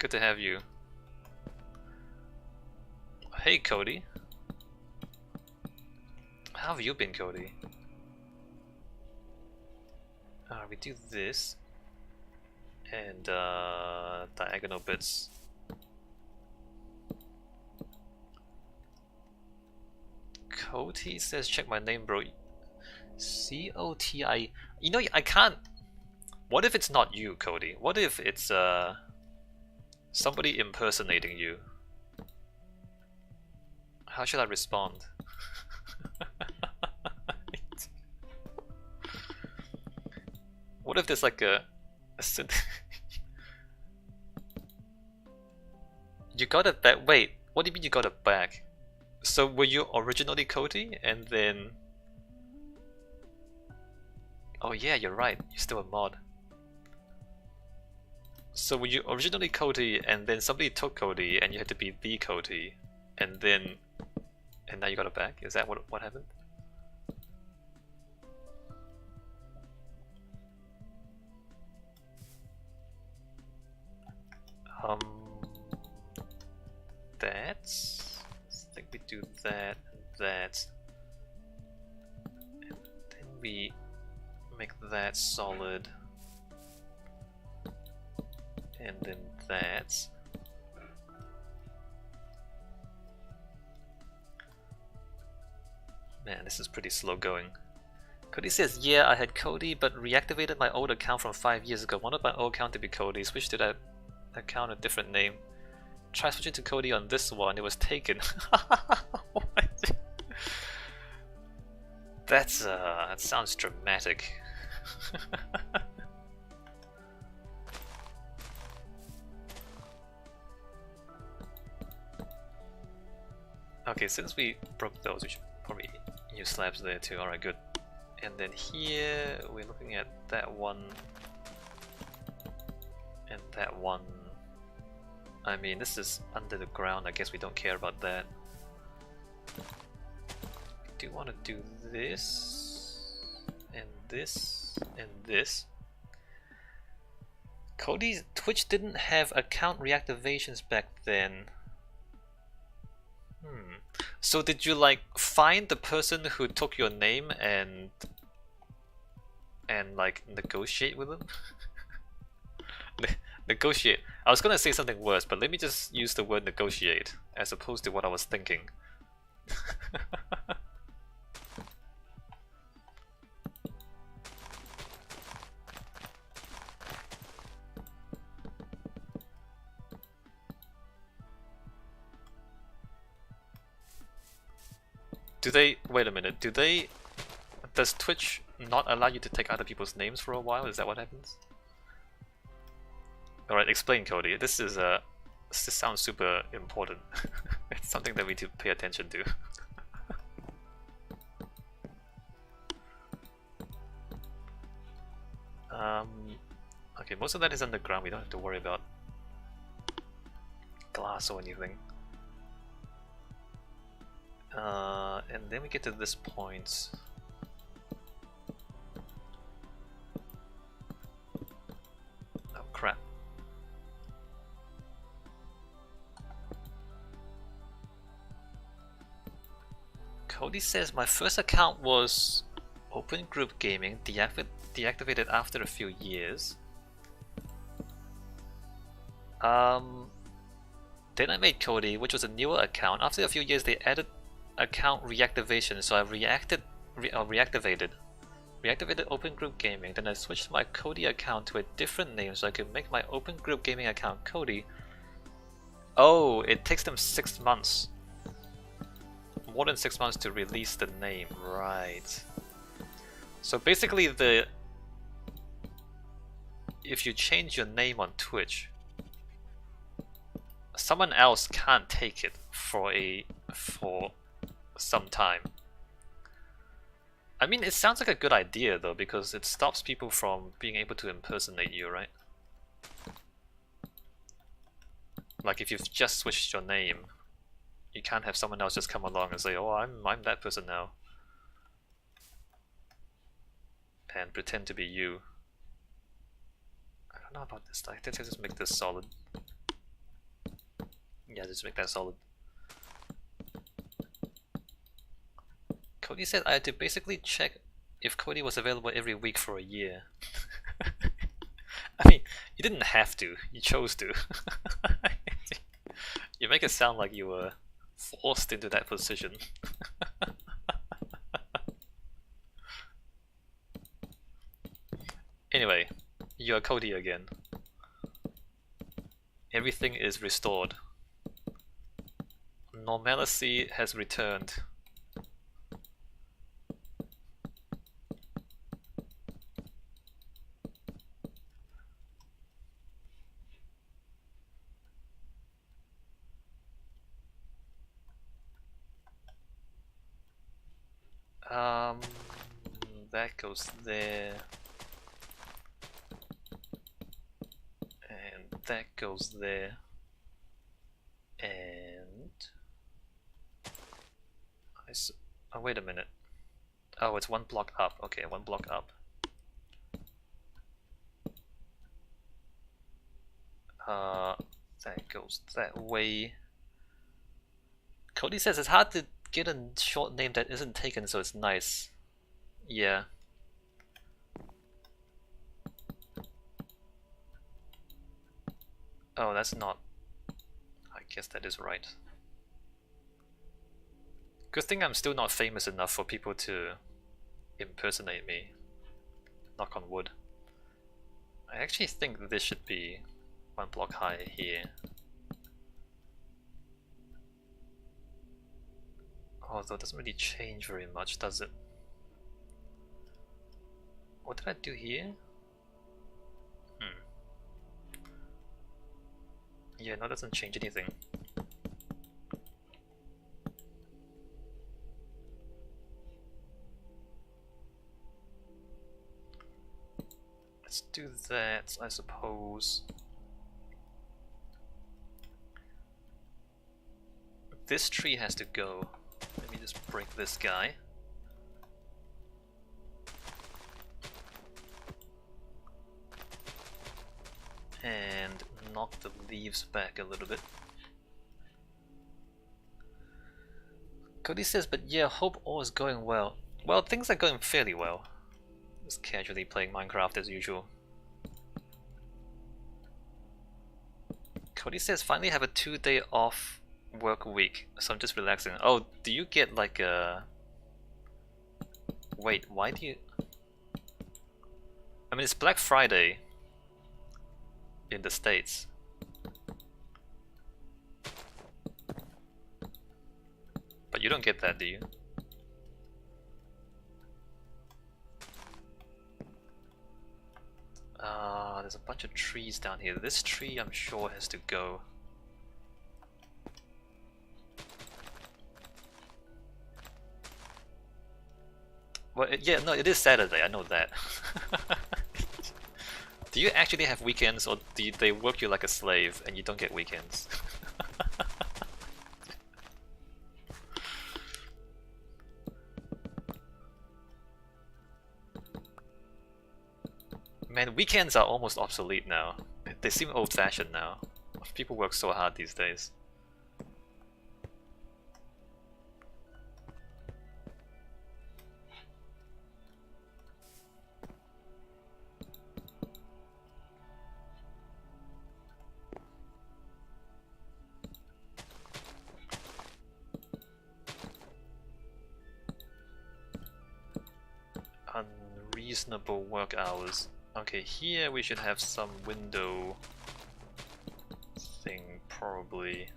Good to have you. Hey, Cody. How have you been, Cody? We do this. And, diagonal bits. Cody says, check my name, bro. C-O-T-I... You know, I can't... What if it's not you, Cody? What if it's, somebody impersonating you? How should I respond? What if there's like a You got it back. Wait, what do you mean you got it back? So were you originally Cody and then... Oh yeah, you're right, you're still a mod. So were you originally Cody and then somebody took Cody and you had to be the Cody and then... And now you got it back? Is that what happened? That's... I think we do that and that. And then we make that solid. And then that. Man, this is pretty slow going. Cody says, yeah, I had Cody, but reactivated my old account from 5 years ago. Wanted my old account to be Cody, switched to that account a different name. Try switching to Cody on this one, it was taken. That's that sounds dramatic. Okay, since we broke those, we should probably use slabs there too. Alright, good. And then here we're looking at that one and that one. I mean, this is under the ground, I guess we don't care about that. We do want to do this, and this, and this. Cody's Twitch didn't have account reactivations back then. So did you like find the person who took your name and like negotiate with them? Negotiate. I was gonna say something worse, but let me just use the word negotiate as opposed to what I was thinking. Do they... Wait a minute, do they... Does Twitch not allow you to take other people's names for a while? Is that what happens? Alright, explain, Cody. This sounds super important. It's something that we need to pay attention to. Okay, most of that is underground. We don't have to worry about glass or anything. And then we get to this point. Oh crap. Cody says my first account was Open Group Gaming, deactivated after a few years. Then I made Cody, which was a newer account. After a few years they added account reactivation, so I reactivated Open Group Gaming. Then I switched my Cody account to a different name so I could make my Open Group Gaming account Cody. Oh, it takes them 6 months. More than 6 months to release the name, right. So basically if you change your name on Twitch, someone else can't take it for some time. I mean, it sounds like a good idea though, because it stops people from being able to impersonate you, right? Like if you've just switched your name, you can't have someone else just come along and say, oh, I'm that person now, and pretend to be you. I don't know about this. I think I just make this solid. Yeah, just make that solid. Cody said I had to basically check if Cody was available every week for a year. I mean, you didn't have to, you chose to. You make it sound like you were forced into that position. Anyway, you are Cody again. Everything is restored. Normalcy has returned. That goes there. And that goes there. And... oh, wait a minute. Oh, it's one block up. Okay, one block up. That goes that way. Cody says it's hard to get a short name that isn't taken, so it's nice. Yeah. Oh, that's not... I guess that is right. Good thing I'm still not famous enough for people to impersonate me. Knock on wood. I actually think that this should be one block higher here. Although it doesn't really change very much, does it? What did I do here? Yeah, no, it doesn't change anything. Let's do that, I suppose. This tree has to go. Let me just break this guy. And knock the leaves back a little bit. Cody says, but yeah, hope all is going well. Well, things are going fairly well. Just casually playing Minecraft as usual. Cody says, finally have a 2-day off work week, so I'm just relaxing. Oh, do you get like a... Wait, why do you... I mean, it's Black Friday in the States. But you don't get that, do you? There's a bunch of trees down here. This tree, I'm sure, has to go. Well, yeah, no, it is Saturday, I know that. Do you actually have weekends, or do they work you like a slave and you don't get weekends? Man, weekends are almost obsolete now. They seem old-fashioned now. People work so hard these days. Unreasonable work hours. Okay, here we should have some window thing, probably.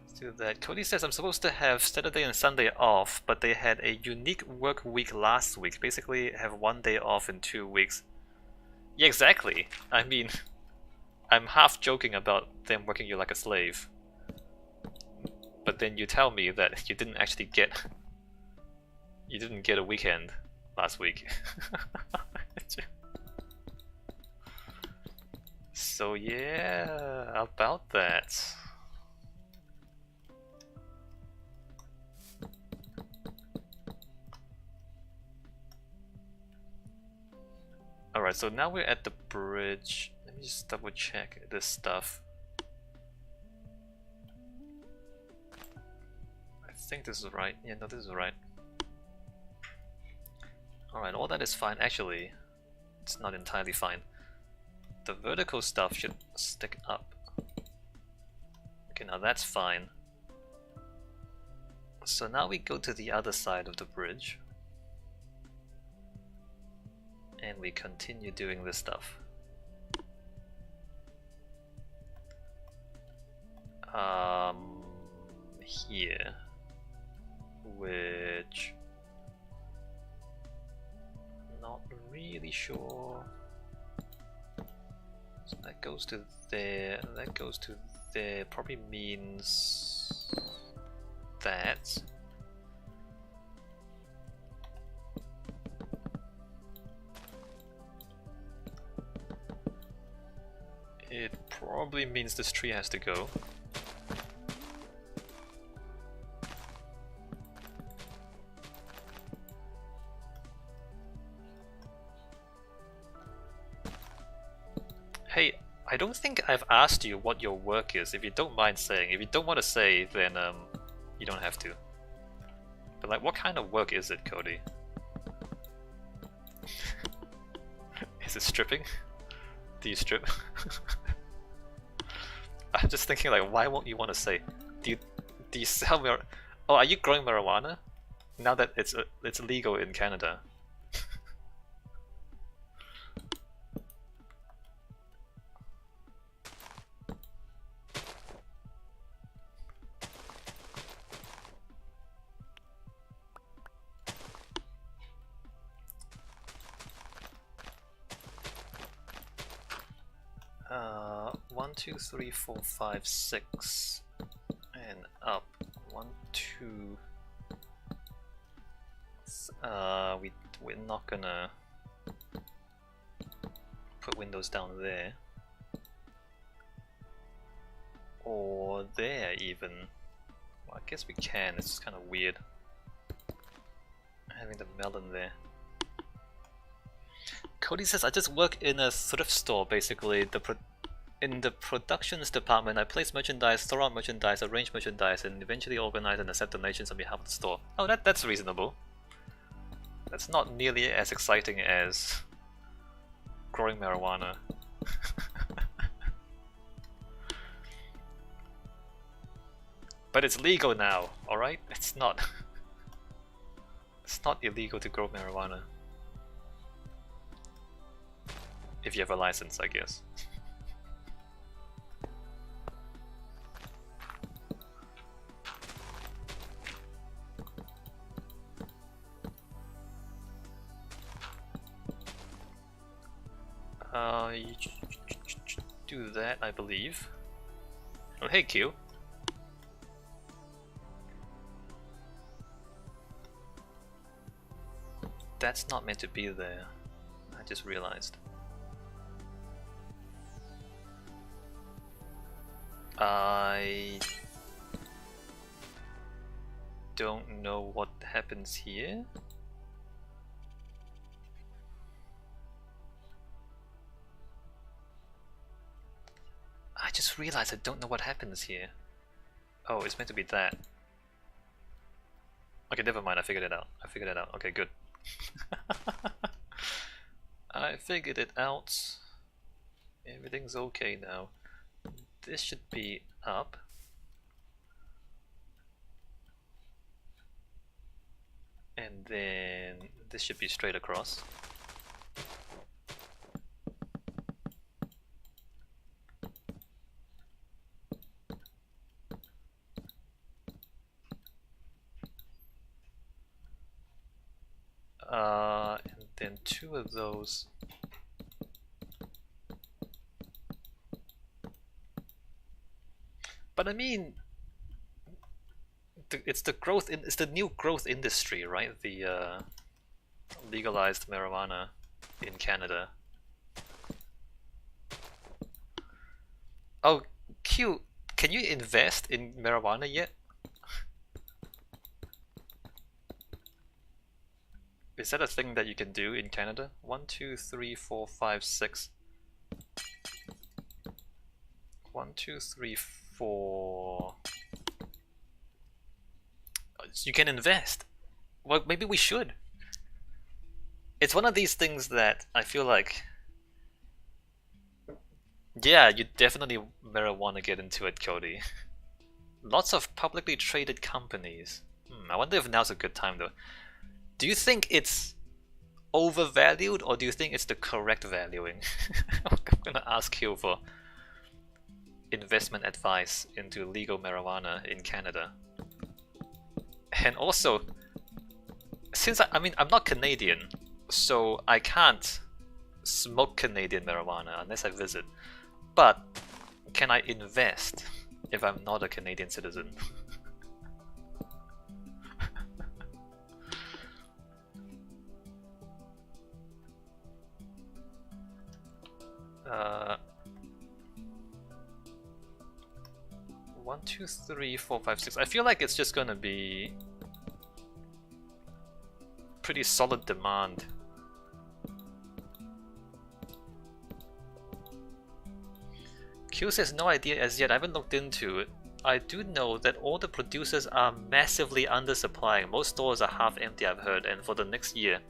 Let's do that. Cody says I'm supposed to have Saturday and Sunday off, but they had a unique work week last week. Basically, have 1 day off in 2 weeks. Yeah, exactly. I mean, I'm half joking about them working you like a slave. But then you tell me that you didn't actually get... You didn't get a weekend last week. So yeah, about that. Alright, so now we're at the bridge. Let me just double check this stuff. think this is right. Yeah, no, this is right. Alright, all that is fine. Actually, it's not entirely fine. The vertical stuff should stick up. Okay, now that's fine. So now we go to the other side of the bridge. And we continue doing this stuff. Here. Which... not really sure. So that goes to there, that goes to there, probably means that. It probably means this tree has to go. Hey, I don't think I've asked you what your work is, if you don't mind saying. If you don't want to say, then you don't have to. But like, what kind of work is it, Cody? Is it stripping? Do you strip? I'm just thinking like, why won't you want to say? Do you sell Oh, are you growing marijuana? Now that it's legal in Canada. 1, 2, 3, 4, 5, 6, and up. 1, 2. We're not gonna put windows down there, or there even. Well, I guess we can. It's just kind of weird having the melon there. Cody says, I just work in a thrift store, basically. In the productions department, I place merchandise, store out merchandise, arrange merchandise, and eventually organize and accept donations on behalf of the store. Oh, that's reasonable. That's not nearly as exciting as growing marijuana. But it's legal now, alright? It's not. It's not illegal to grow marijuana. If you have a license, I guess. You do that, I believe. Oh, hey, Q. That's not meant to be there. I just realized. I don't know what happens here. I just realized I don't know what happens here. Oh, it's meant to be that. Okay, never mind, I figured it out. Okay, good. I figured it out. Everything's okay now. This should be up. And then this should be straight across. And then 2 of those. But I mean, it's the new growth industry, right? The legalized marijuana in Canada. Oh, Q, can you invest in marijuana yet? Is that a thing that you can do in Canada? 1, 2, 3, 4, 5, 6. 1, 2, 3, 4. you can invest. Well, maybe we should. It's one of these things that I feel like, yeah, you definitely better want to get into it, Cody. Lots of publicly traded companies. I wonder if now's a good time though. Do you think it's overvalued or do you think it's the correct valuing? I'm gonna ask you for investment advice into legal marijuana in Canada. And also, since I mean, I'm not Canadian, so I can't smoke Canadian marijuana unless I visit. But can I invest if I'm not a Canadian citizen? One, two, three, four, five, six. I feel like it's just gonna be pretty solid demand. Q says no idea as yet. I haven't looked into it. I do know that all the producers are massively undersupplying. Most stores are half empty, I've heard, and for the next year.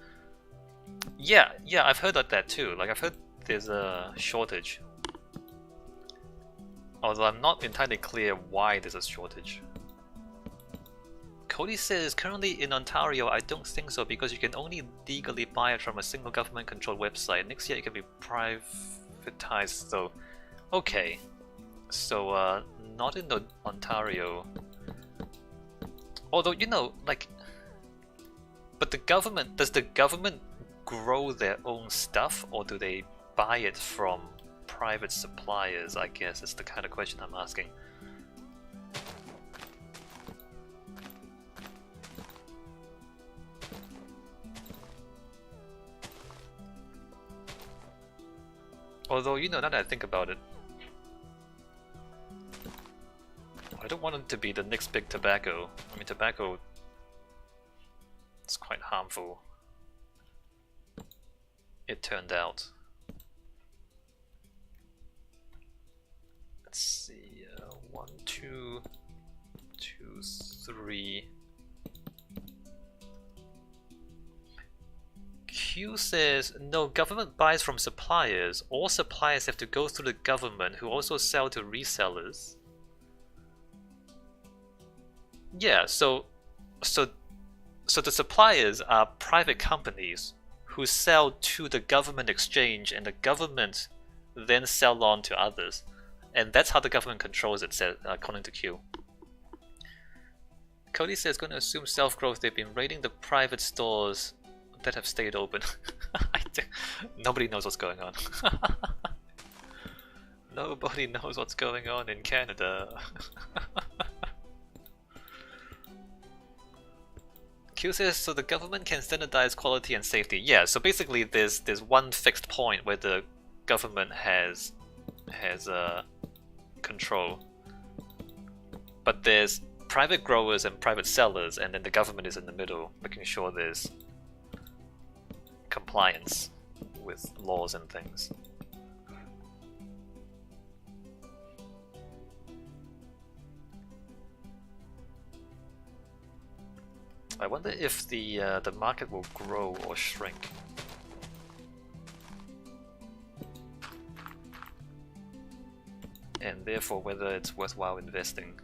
Yeah, I've heard of that too. Like, I've heard there's a shortage. Although I'm not entirely clear why there's a shortage. Cody says, currently in Ontario, I don't think so because you can only legally buy it from a single government-controlled website. Next year it can be privatized, though. Okay, so not in Ontario. Although, you know, like, but the government, does the government grow their own stuff or do they buy it from private suppliers? I guess is the kind of question I'm asking. Although, you know, now that I think about it, I don't want it to be the next big tobacco. I mean, tobacco is quite harmful, it turned out. Let's see, 1, 2, 2, 3. Q says, no, government buys from suppliers. All suppliers have to go through the government, who also sell to resellers. Yeah, so the suppliers are private companies who sell to the government exchange, and the government then sell on to others. And that's how the government controls it, according to Q. Cody says, going to assume self-growth. They've been raiding the private stores that have stayed open. Nobody knows what's going on. Nobody knows what's going on in Canada. Q says, so the government can standardize quality and safety. Yeah, so basically there's one fixed point where the government has control. But there's private growers and private sellers, and then the government is in the middle, making sure there's compliance with laws and things. I wonder if the market will grow or shrink. And therefore whether it's worthwhile investing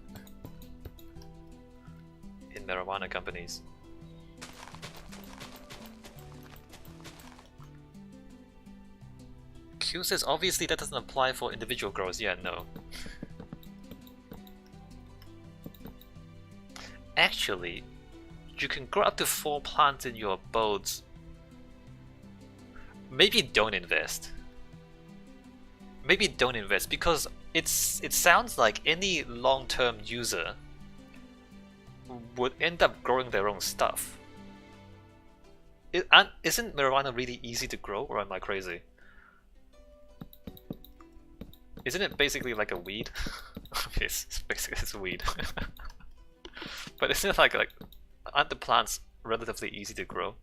in marijuana companies. Q says obviously that doesn't apply for individual growers. Yeah, no. Actually, you can grow up to 4 plants in your boats. Maybe don't invest. Maybe don't invest because it sounds like any long-term user would end up growing their own stuff. Isn't marijuana really easy to grow, or am I crazy? Isn't it basically like a weed? It's basically a weed. But isn't it like aren't the plants relatively easy to grow?